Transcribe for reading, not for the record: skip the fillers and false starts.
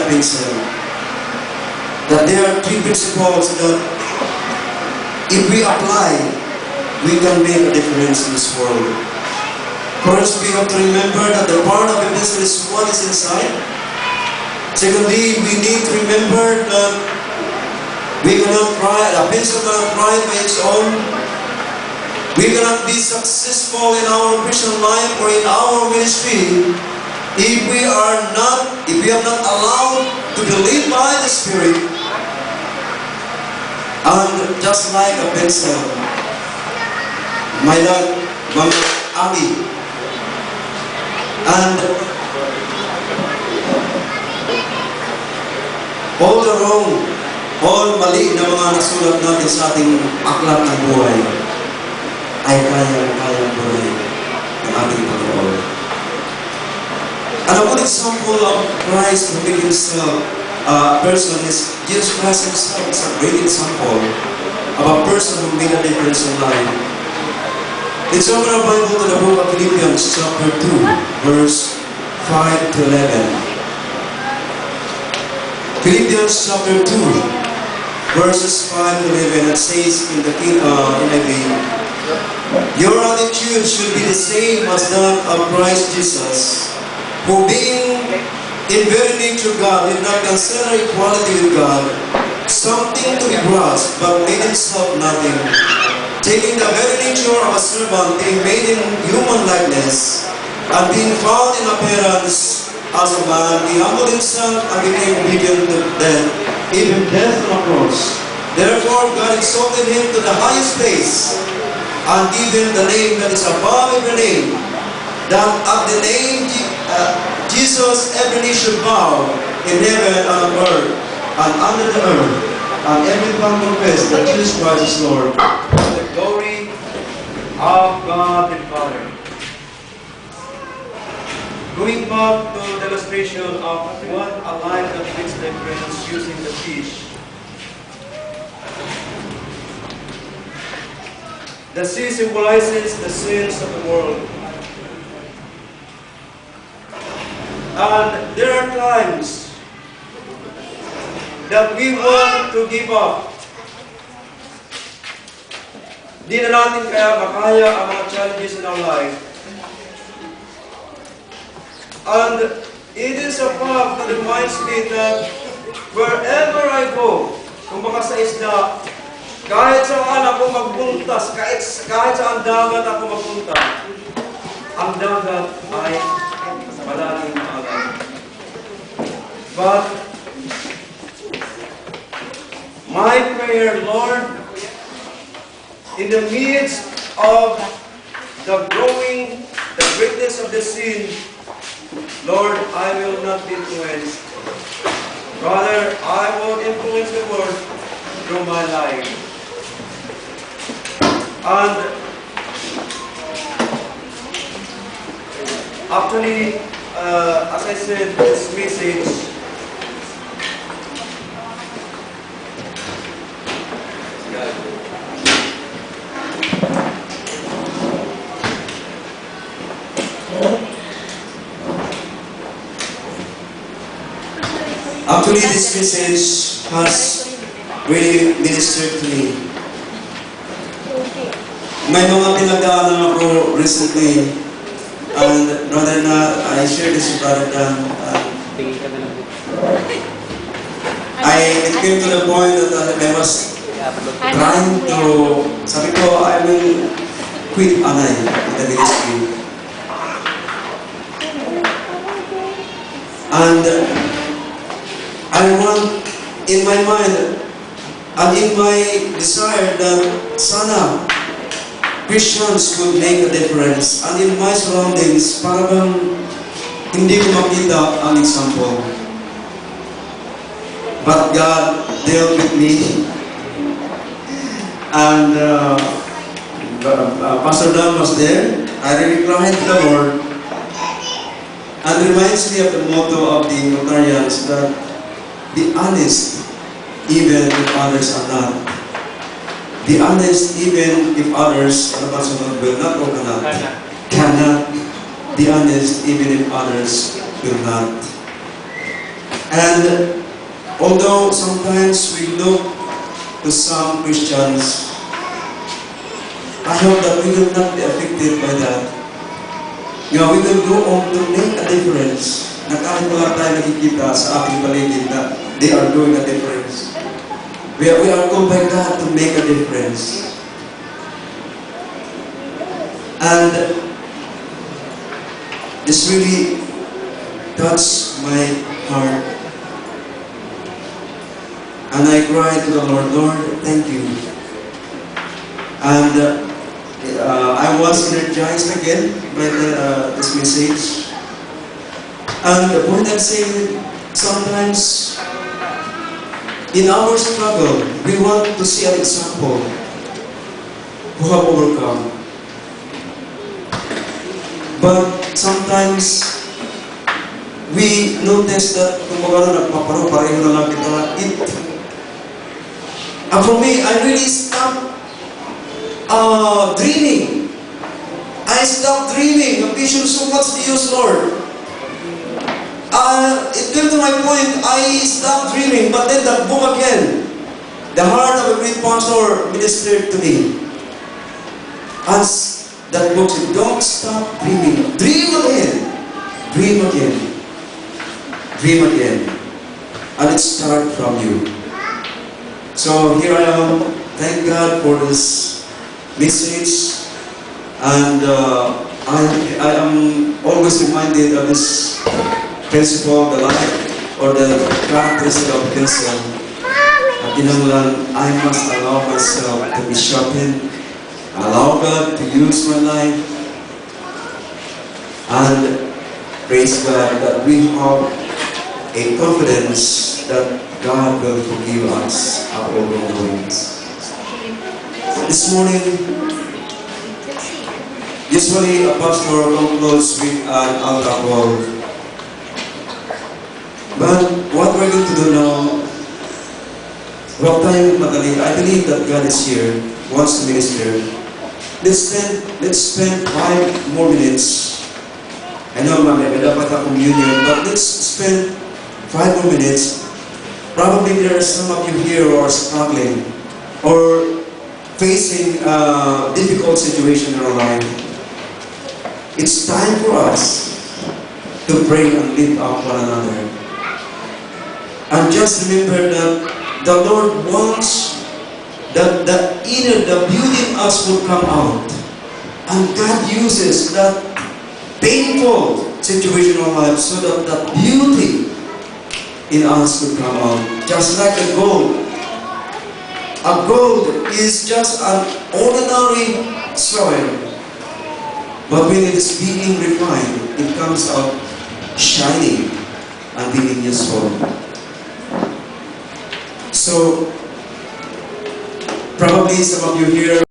Vincent, that there are three principles that if we apply, we can make a difference in this world. First, we have to remember that the part of a vessel is what is inside. Secondly, we need to remember that we cannot fly, a vessel cannot fly by its own. We cannot be successful in our Christian life or in our ministry if we have not allowed to believe by the Spirit. And just like a pencil, my dad, Mama Abi, and all the wrong, all mali na mga nasulat natin sa ating aklat ng buhay ay kayang buhay ng ating Panginoon. And a good example of Christ who made himself a person is Jesus Christ himself. Is a great example of a person who made a difference in life. Let's open our Bible to the book of Philippians chapter 2, verse 5 to 11. Philippians chapter 2, verses 5 to 11, it says in the NIV, your attitude should be the same as that of Christ Jesus, who being in very nature God, did not consider equality with God something to be grasped, but made himself nothing, taking the very nature of a servant, being made in human likeness, and being found in appearance as a man, he humbled himself and became obedient to death, even death on a cross. Therefore God exalted him to the highest place, and given the name that is above every name, that at the name Jesus every knee should bow in heaven and on earth and under the earth, and every tongue confess that Jesus Christ is Lord, to the glory of God the Father. Going back to the illustration of what a life that makes difference using the fish. The sea symbolizes the sins of the world. And there are times that we want to give up. Di na natin kaya makaya ang mga challenges in our life. And it is a fact that reminds me that wherever I go, kung baka sa isla, kahit saan ako magpuntas, kahit saan dagat ako magpunta, ang dagat ay malaking maalam. But my prayer, Lord, in the midst of the greatness of the sin, Lord, I will not be influenced. Rather, I will influence the world through my life. And actually, as I said, this message has really ministered to me. May mga pinagdaanan ako recently, and Brother Na, I shared this with Brother Dan. It came to the point that I was trying to, sabi ko, I will quit Anay in the ministry. And I want in my mind and in my desire that sana Christians could make a difference, and in my surroundings parang hindi ko makita ang example. But God dealt with me, and Pastor Dan was there. I really cried to the Lord, and it reminds me of the motto of the Rotarians that be honest even if others are not. Be honest even if others will not or cannot be honest even if others will not. And although sometimes we look to some Christians, I hope that we will not be affected by that. We will go on to make a difference. Na kahit wala tayo nakikita sa ating paligid na they are doing a difference. We are called by God to make a difference. And this really touched my heart. And I cried to the Lord, Lord, thank you. And I was energized again by this message. And the point I'm saying, sometimes in our struggle, we want to see an example who have overcome. But sometimes we notice that kung magano nagpapareho na lang kita, and for me, I really stopped dreaming. I stopped dreaming. The vision so much to use, Lord. It came to my point, I stopped dreaming, but then that book again, the heart of a great pastor ministered to me. As that book said, don't stop dreaming. Dream again. Dream again. Dream again. And it starts from you. So here I am. Thank God for this message. And I am always reminded of this principle, the life or the characteristic of Christian. I must allow myself to be sharpened, allow God to use my life, and praise God that we have a confidence that God will forgive us our wrongdoings. This morning, usually a pastor concludes with an altar call. But what we're going to do now, well, time madali, I believe that God is here, wants to minister. Let's spend 5 more minutes. I know may dapat akong communion, but let's spend 5 more minutes. Probably there are some of you here who are struggling or facing a difficult situation in our life. It's time for us to pray and lift up one another. And just remember that the Lord wants that the inner, the beauty in us will come out. And God uses that painful situation in our life so that the beauty in us will come out. Just like a gold. A gold is just an ordinary soil. But when it is being refined, it comes out shining and being useful. So, probably some of you here